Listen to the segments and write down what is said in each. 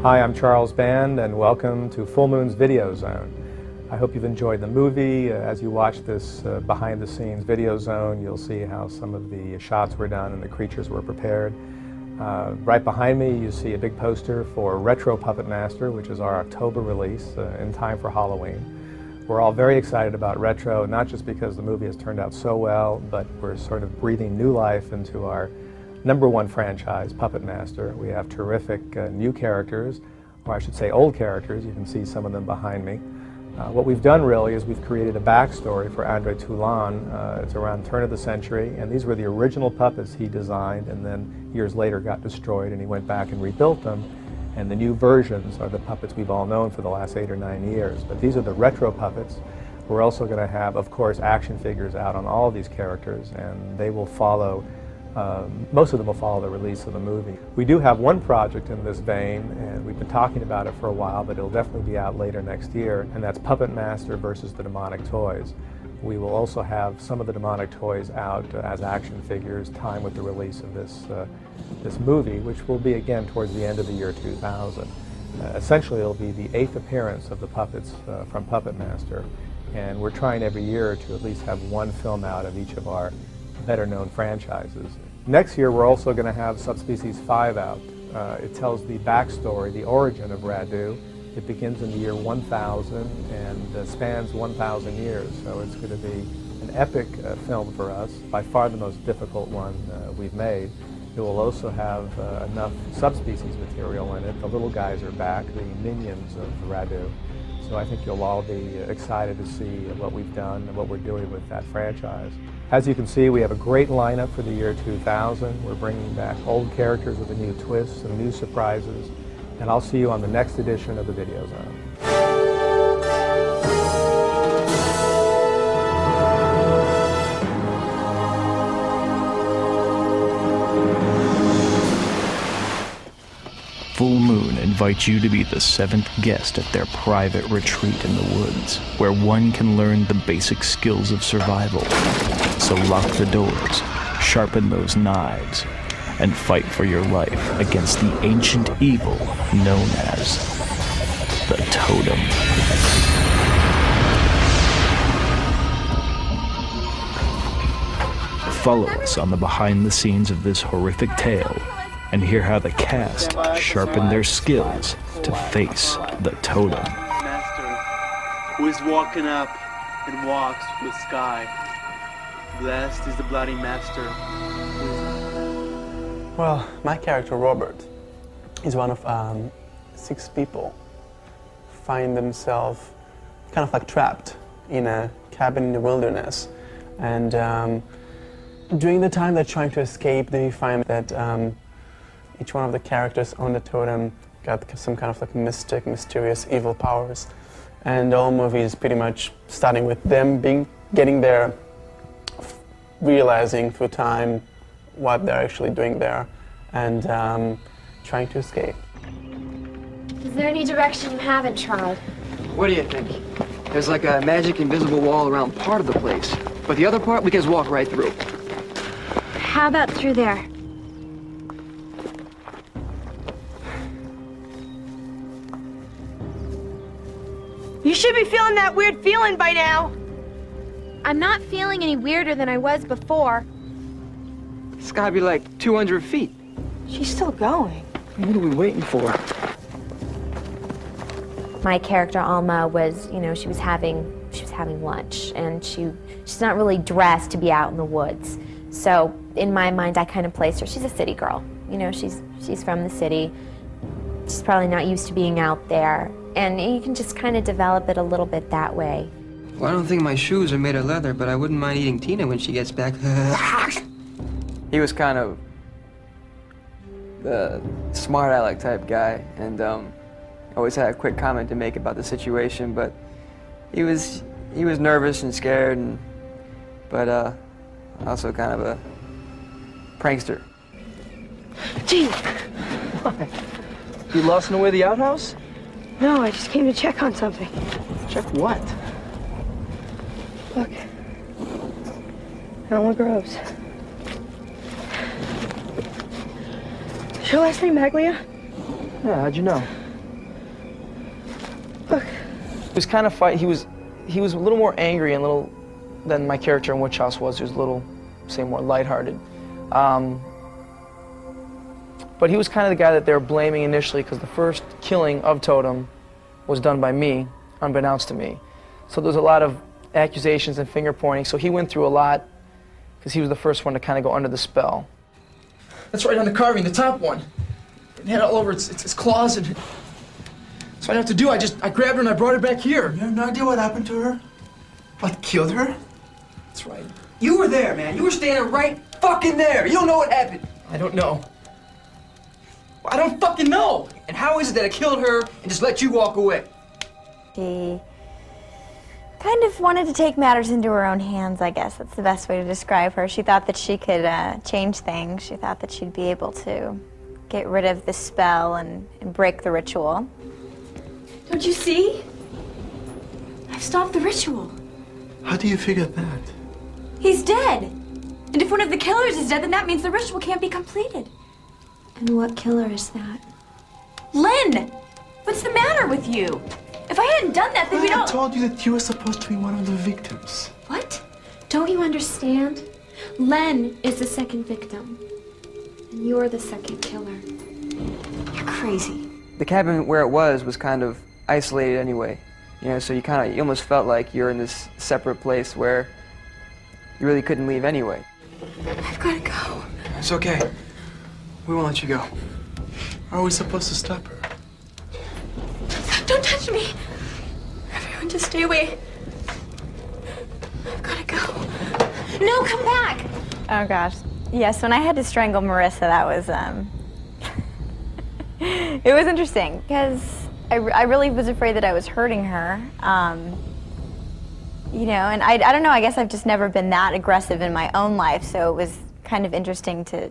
Hi, I'm Charles Band, and welcome to Full Moon's Videozone. I hope you've enjoyed the movie. As you watch this behind-the-scenes Videozone, you'll see how some of the shots were done and the creatures were prepared. Right behind me, you see a big poster for Retro Puppet Master, which is our October release in time for Halloween. We're all very excited about Retro, not just because the movie has turned out so well, but we're sort of breathing new life into our #1 franchise, Puppet Master. We have terrific new characters, or I should say old characters. You can see some of them behind me. What we've done really is we've created a backstory for Andre Toulon. It's around the turn of the century, and these were the original puppets he designed and then years later got destroyed, and he went back and rebuilt them. And the new versions are the puppets we've all known for the last 8 or 9 years. But these are the retro puppets. We're also going to have, of course, action figures out on all of these characters, and they will follow most of them will follow the release of the movie. We do have one project in this vein, and we've been talking about it for a while, but it'll definitely be out later next year, and that's Puppet Master versus the Demonic Toys. We will also have some of the Demonic Toys out as action figures, time with the release of this movie, which will be again towards the end of the year 2000. Essentially, it'll be the 8th appearance of the puppets from Puppet Master, and we're trying every year to at least have one film out of each of our better-known franchises. Next year, we're also going to have Subspecies 5 out. It tells the backstory, the origin of Radu. It begins in the year 1000 and spans 1,000 years, so it's going to be an epic film for us, by far the most difficult one we've made. It will also have enough subspecies material in it. The little guys are back, the minions of Radu. So I think you'll all be excited to see what we've done and what we're doing with that franchise. As you can see, we have a great lineup for the year 2000. We're bringing back old characters with a new twist, some new surprises, and I'll see you on the next edition of the Videozone. Full Moon invites you to be the 7th guest at their private retreat in the woods, where one can learn the basic skills of survival. So lock the doors, sharpen those knives, and fight for your life against the ancient evil known as the Totem. Follow us on the behind the scenes of this horrific tale and hear how the cast sharpen their skills to face the Totem. Master, who is walking up and walks through the sky. Blessed is the bloody master. Well, my character Robert is one of 6 people find themselves kind of like trapped in a cabin in the wilderness, and during the time they're trying to escape, they find that each one of the characters on the totem got some kind of like mysterious evil powers, and the whole movie is pretty much starting with them getting there, realizing through time what they're actually doing there, and trying to escape. Is there any direction you haven't tried? What do you think? There's like a magic invisible wall around part of the place, but the other part we can just walk right through. How about through there? You should be feeling that weird feeling by now. I'm not feeling any weirder than I was before. It's gotta be like 200 feet. She's still going. What are we waiting for? My character Alma was, she was having lunch, and she's not really dressed to be out in the woods. So in my mind, I kind of placed her. She's a city girl. She's from the city. She's probably not used to being out there, and you can just kind of develop it a little bit that way. Well, I don't think my shoes are made of leather, but I wouldn't mind eating Tina when she gets back. He was kind of the smart aleck type guy, and always had a quick comment to make about the situation, but he was nervous and scared, but also kind of a prankster. Gee. What? You lost in the way of the outhouse? No, I just came to check on something. Check what? Look. Alma Groves. Is your last name Maglia? Yeah, how'd you know? He was kind of he was a little more angry and than my character in Witch House was. He was a little, say, more lighthearted. But he was kind of the guy that they were blaming initially because the first killing of Totem was done by me, unbeknownst to me. So there's a lot of accusations and finger pointing. So he went through a lot because he was the first one to kind of go under the spell. That's right on the carving, the top one. It had all over its claws, and so I didn't have to do. I grabbed her and I brought her back here. You have no idea what happened to her? What killed her? That's right. You were there, man. You were standing right fucking there. You don't know what happened. I don't know. I don't fucking know. And how is it that I killed her and just let you walk away? She kind of wanted to take matters into her own hands, I guess. That's the best way to describe her. She thought that she could change things. She thought that she'd be able to get rid of the spell and break the ritual. Don't you see? I've stopped the ritual. How do you figure that? He's dead. And if one of the killers is dead, then that means the ritual can't be completed. And what killer is that? Lynn! What's the matter with you? If I hadn't done that, then we don't... I told you that you were supposed to be one of the victims. What? Don't you understand? Len is the second victim. And you're the second killer. You're crazy. The cabin where it was kind of isolated anyway. You know, so you almost felt like you're in this separate place where you really couldn't leave anyway. I've got to go. It's okay. We won't let you go. How are we supposed to stop her? Don't touch me. Everyone just stay away. I've got to go. No, come back. Oh gosh. Yes, when I had to strangle Marissa, that was it was interesting because I really was afraid that I was hurting her. You know, and I don't know, I guess I've just never been that aggressive in my own life, so it was kind of interesting to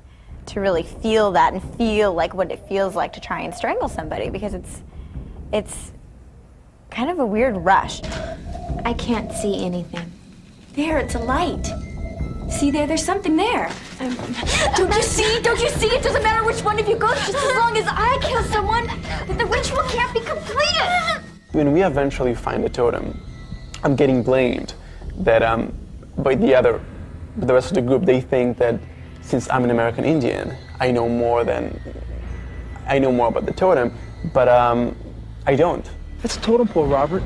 really feel that and feel like what it feels like to try and strangle somebody, because it's kind of a weird rush. I can't see anything. There, it's a light. See there, there's something there. Don't you see? Don't you see? It doesn't matter which one of you goes, just as long as I kill someone, then the ritual can't be completed. When we eventually find the totem, I'm getting blamed that by the rest of the group. They think that since I'm an American Indian, I know more about the totem, but I don't. That's a totem pole, Robert.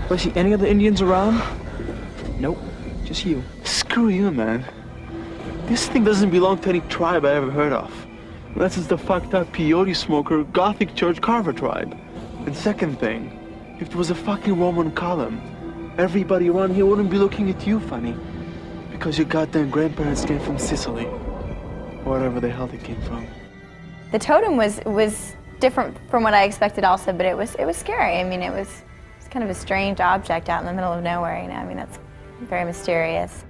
Do I see any other Indians around? Nope, just you. Screw you, man. This thing doesn't belong to any tribe I ever heard of. Unless it's the fucked up peyote smoker Gothic Church Carver tribe. And second thing, if it was a fucking Roman column, everybody around here wouldn't be looking at you funny. Because your goddamn grandparents came from Sicily. Or wherever the hell they came from. The totem was different from what I expected also, but it was scary. I mean, it's kind of a strange object out in the middle of nowhere, you know. I mean, that's very mysterious.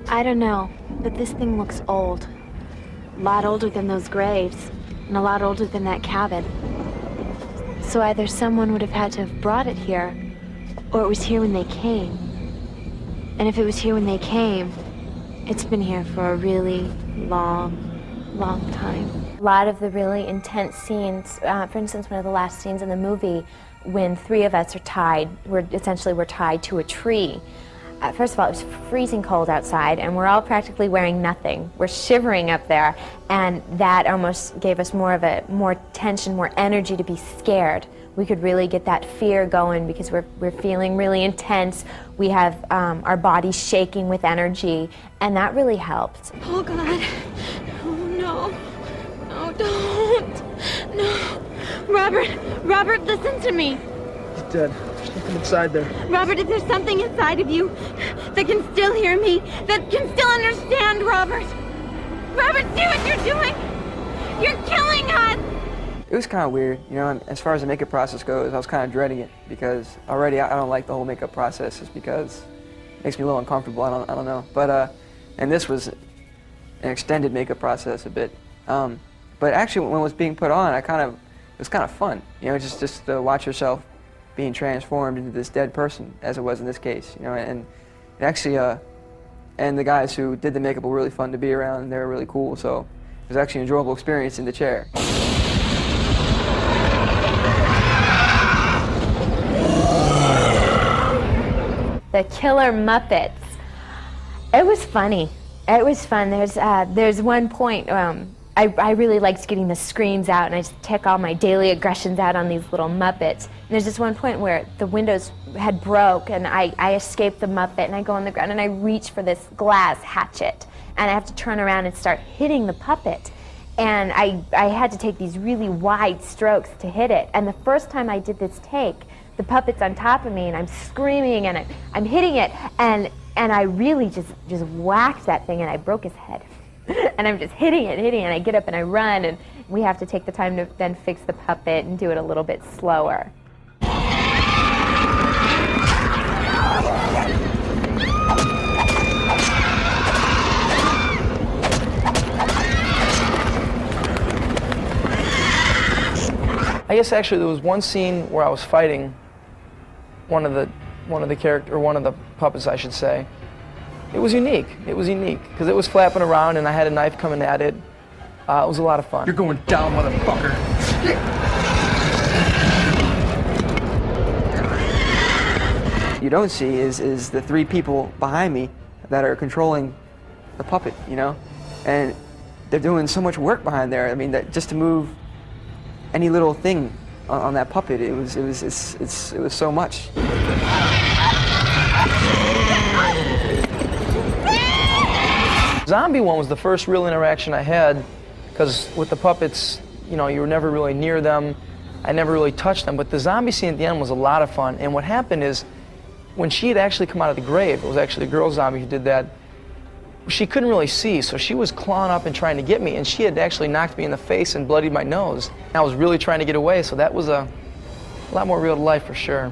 I don't know, but this thing looks old. A lot older than those graves, and a lot older than that cabin. So either someone would have had to have brought it here, or it was here when they came. And if it was here when they came, it's been here for a really long time. A lot of the really intense scenes, for instance, one of the last scenes in the movie, when three of us are tied, we're tied to a tree. First of all, it was freezing cold outside, and we're all practically wearing nothing. We're shivering up there, and that almost gave us more tension, more energy to be scared. We could really get that fear going because we're feeling really intense. We have our bodies shaking with energy, and that really helped. Oh God, oh no, no, don't, no. Robert, listen to me. He's dead. There's nothing inside there. Robert, if there's something inside of you that can still hear me, that can still understand, Robert, see what you're doing? You're killing us! It was kind of weird, you know, and as far as the makeup process goes, I was kind of dreading it because already I don't like the whole makeup process just because it makes me a little uncomfortable, I don't know. But, and this was an extended makeup process a bit. But actually when it was being put on, it was kind of fun, you know, just to watch yourself being transformed into this dead person, as it was in this case, you know, and actually, and the guys who did the makeup were really fun to be around, and they were really cool, so it was actually an enjoyable experience in the chair. the killer Muppets. It was funny. It was fun. There's one point, I really liked getting the screams out, and I just took all my daily aggressions out on these little Muppets. And there's this one point where the windows had broke, and I escaped the Muppet, and I go on the ground, and I reach for this glass hatchet, and I have to turn around and start hitting the puppet. And I had to take these really wide strokes to hit it. And the first time I did this take, the puppet's on top of me, and I'm screaming, and I'm hitting it, and I really just whacked that thing, and I broke his head. And I'm just hitting it, and I get up and I run, and we have to take the time to then fix the puppet and do it a little bit slower. I guess actually there was one scene where I was fighting one of the puppets, I should say. It was unique. It was unique because it was flapping around and I had a knife coming at it. It was a lot of fun. You're going down, motherfucker. You don't see is the 3 people behind me that are controlling the puppet, you know? And they're doing so much work behind there. I mean, that just to move any little thing on that puppet, it was so much. Zombie one was the first real interaction I had, because with the puppets, you know, you were never really near them. I never really touched them, but the zombie scene at the end was a lot of fun. And what happened is, when she had actually come out of the grave, it was actually a girl zombie who did that, she couldn't really see, so she was clawing up and trying to get me, and she had actually knocked me in the face and bloodied my nose. I was really trying to get away, so that was a lot more real to life for sure.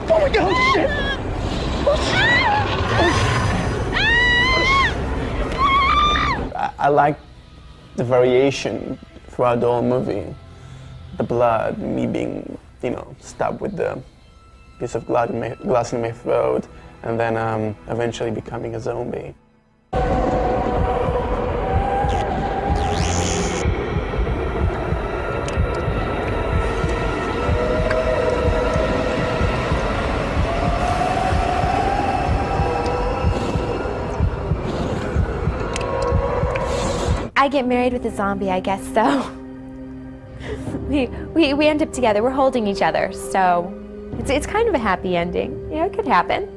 Oh my God, shit! I like the variation throughout the whole movie. The blood, me being, you know, stabbed with the piece of glass in my throat, and then eventually becoming a zombie. I get married with a zombie, I guess, so we end up together. We're holding each other, so it's kind of a happy ending. You know, it could happen.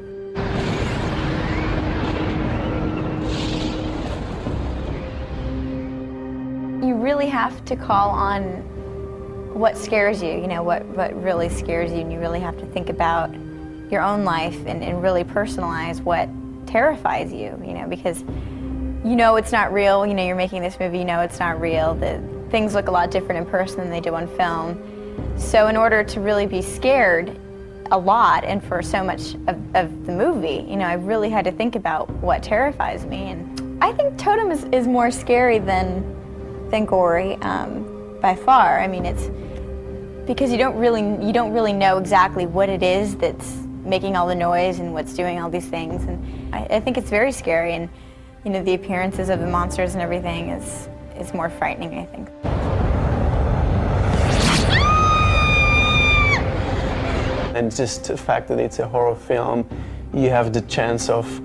You really have to call on what scares you, you know, what really scares you, and you really have to think about your own life and really personalize what terrifies you, you know, because you know it's not real. You know, you're making this movie, you know it's not real. The things look a lot different in person than they do on film. So in order to really be scared a lot and for so much of the movie, you know, I really had to think about what terrifies me. And I think Totem is more scary than gory by far. I mean, it's because you don't really know exactly what it is that's making all the noise and what's doing all these things. And I think it's very scary. And you know, the appearances of the monsters and everything is more frightening, I think. And just the fact that it's a horror film, you have the chance of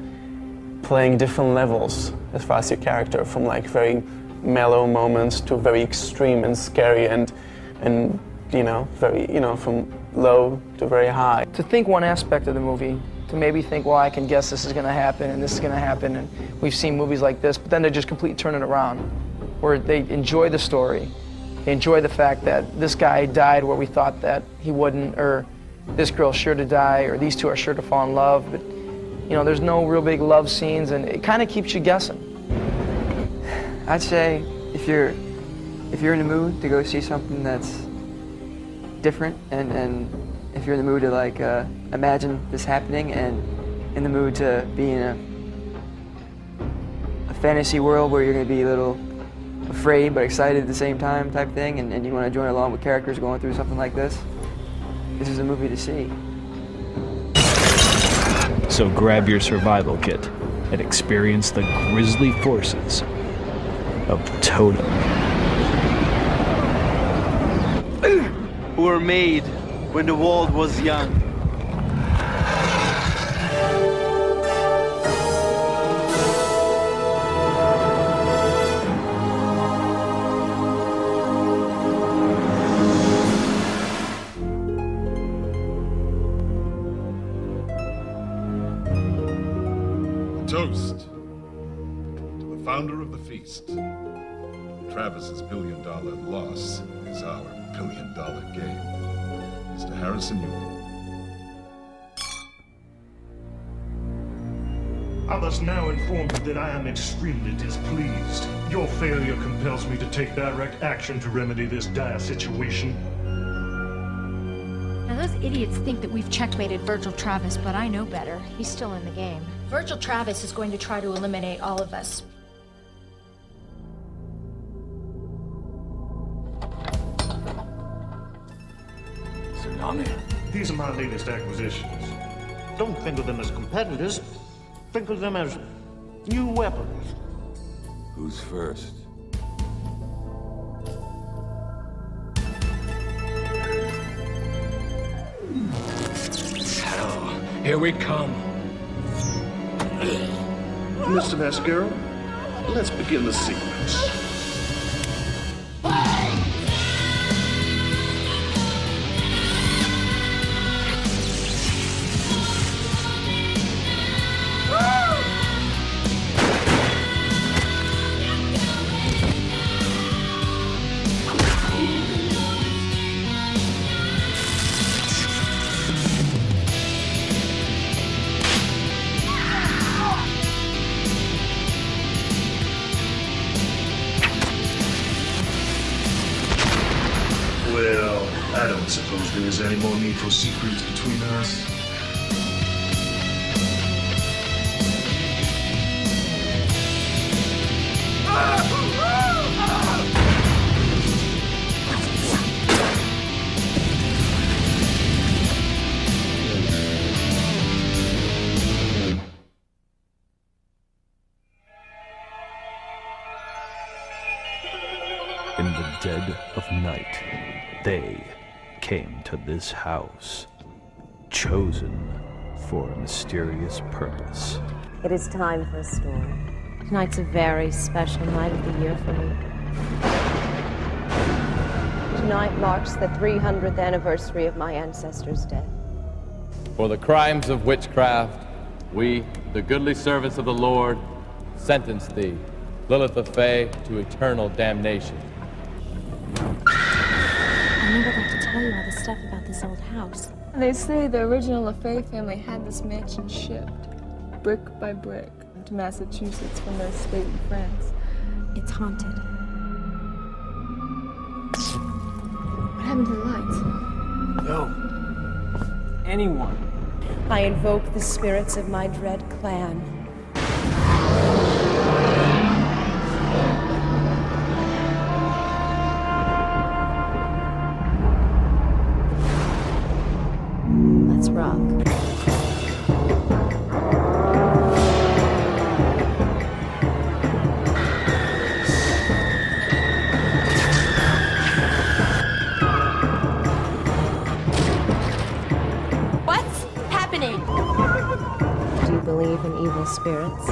playing different levels as far as your character, from like very mellow moments to very extreme and scary and you know, very, you know, from low to very high. To think one aspect of the movie, to maybe think, well, I can guess this is going to happen and this is going to happen, and we've seen movies like this, but then they just completely turn it around, where they enjoy the story, they enjoy the fact that this guy died where we thought that he wouldn't, or this girl's sure to die, or these two are sure to fall in love, but you know, there's no real big love scenes, and it kind of keeps you guessing. I'd say if you're in the mood to go see something that's different, and if you're in the mood to like imagine this happening, and in the mood to be in a fantasy world where you're going to be a little afraid but excited at the same time type thing, and you want to join along with characters going through something like this is a movie to see. So grab your survival kit and experience the grisly forces of Totem. We're made when the world was young. Toast to the founder of the feast. Travis's billion-dollar loss is our billion-dollar gain. Mr. Harrison, you. I must now inform you that I am extremely displeased. Your failure compels me to take direct action to remedy this dire situation. Now those idiots think that we've checkmated Virgil Travis, but I know better. He's still in the game. Virgil Travis is going to try to eliminate all of us. Tsunami. These are my latest acquisitions. Don't think of them as competitors. Think of them as new weapons. Who's first? Hell, here we come. Mr. Mascaro, let's begin the sequence. Well, I don't suppose there is any more need for secrets between us. In the dead of night, they came to this house, chosen for a mysterious purpose. It is time for a story. Tonight's a very special night of the year for me. Tonight marks the 300th anniversary of my ancestors' death. For the crimes of witchcraft, we, the goodly servants of the Lord, sentence thee, Lilith the Fae, to eternal damnation. I never got to tell you all the stuff about this old house. They say the original LaFay family had this mansion shipped, brick by brick, to Massachusetts from their estate in France. It's haunted. What happened to the lights? No. Anyone. I invoke the spirits of my dread clan. Let's rock. What's happening? Do you believe in evil spirits?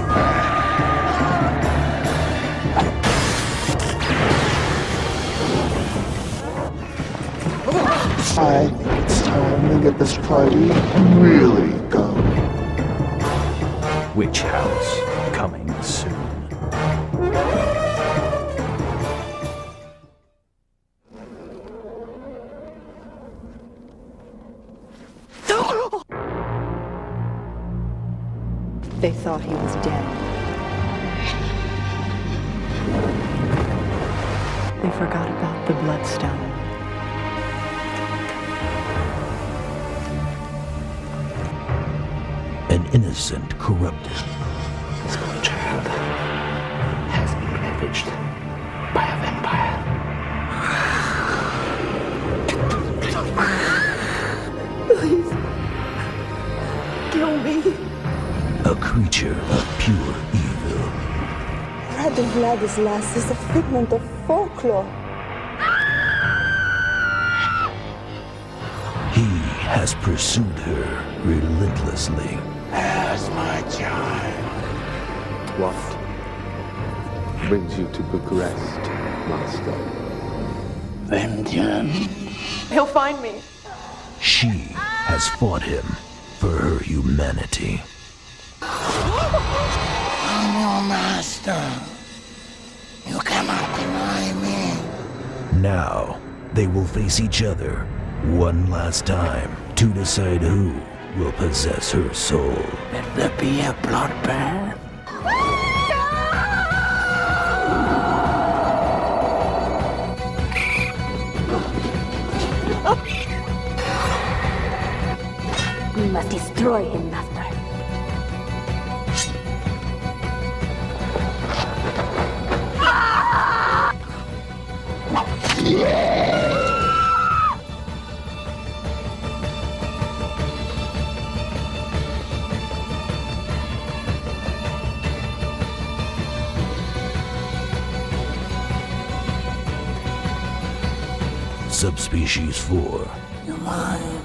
I think it's time to get this party really going. Witch House, coming soon. They thought he was dead. They forgot about the bloodstone. An innocent corrupted. This poor child has been ravaged by a vampire. Please, kill me. A creature of pure evil. Brother Vladislas is a figment of folklore. He has pursued her relentlessly. As my child. What brings you to Bucharest, Master? Vengeance. He'll find me. She has fought him for her humanity. I'm your master. You cannot deny me. Now, they will face each other one last time to decide who will possess her soul. Let there be a bloodbath. We must destroy him, Master. Subspecies 4. You're mine.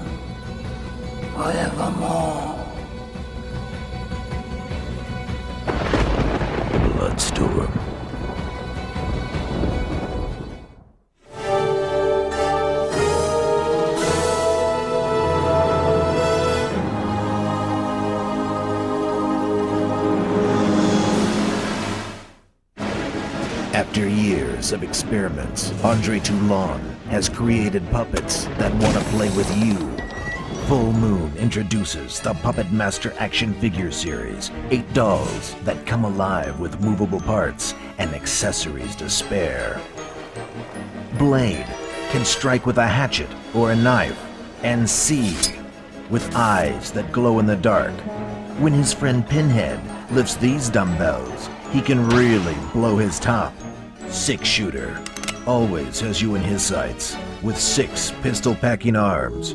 Forevermore. Bloodstorm. After years of experiments, Andre Toulon has created puppets that want to play with you. Full Moon introduces the Puppet Master action figure series. 8 dolls that come alive with movable parts and accessories to spare. Blade can strike with a hatchet or a knife and see with eyes that glow in the dark. When his friend Pinhead lifts these dumbbells, he can really blow his top. 6-shooter always has you in his sights with 6 pistol-packing arms.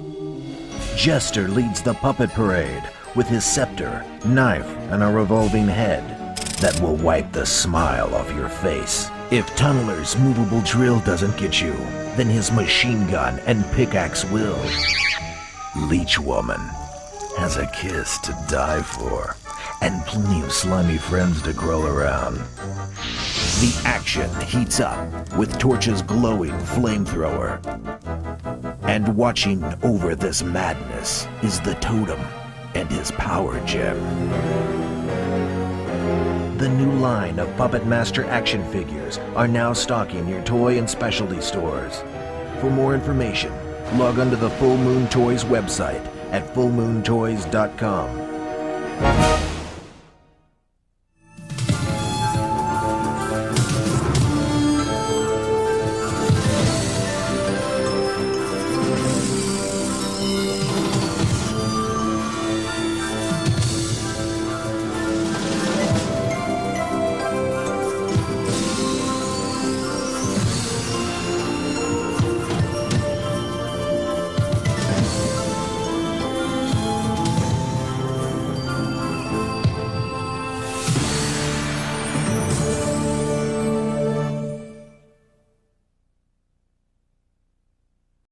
Jester leads the puppet parade with his scepter, knife, and a revolving head that will wipe the smile off your face. If Tunneler's movable drill doesn't get you, then his machine gun and pickaxe will. Leech Woman has a kiss to die for, and plenty of slimy friends to growl around. The action heats up with Torch's glowing flamethrower. And watching over this madness is the Totem and his power gem. The new line of Puppet Master action figures are now stocking your toy and specialty stores. For more information, log on to the Full Moon Toys website at fullmoontoys.com.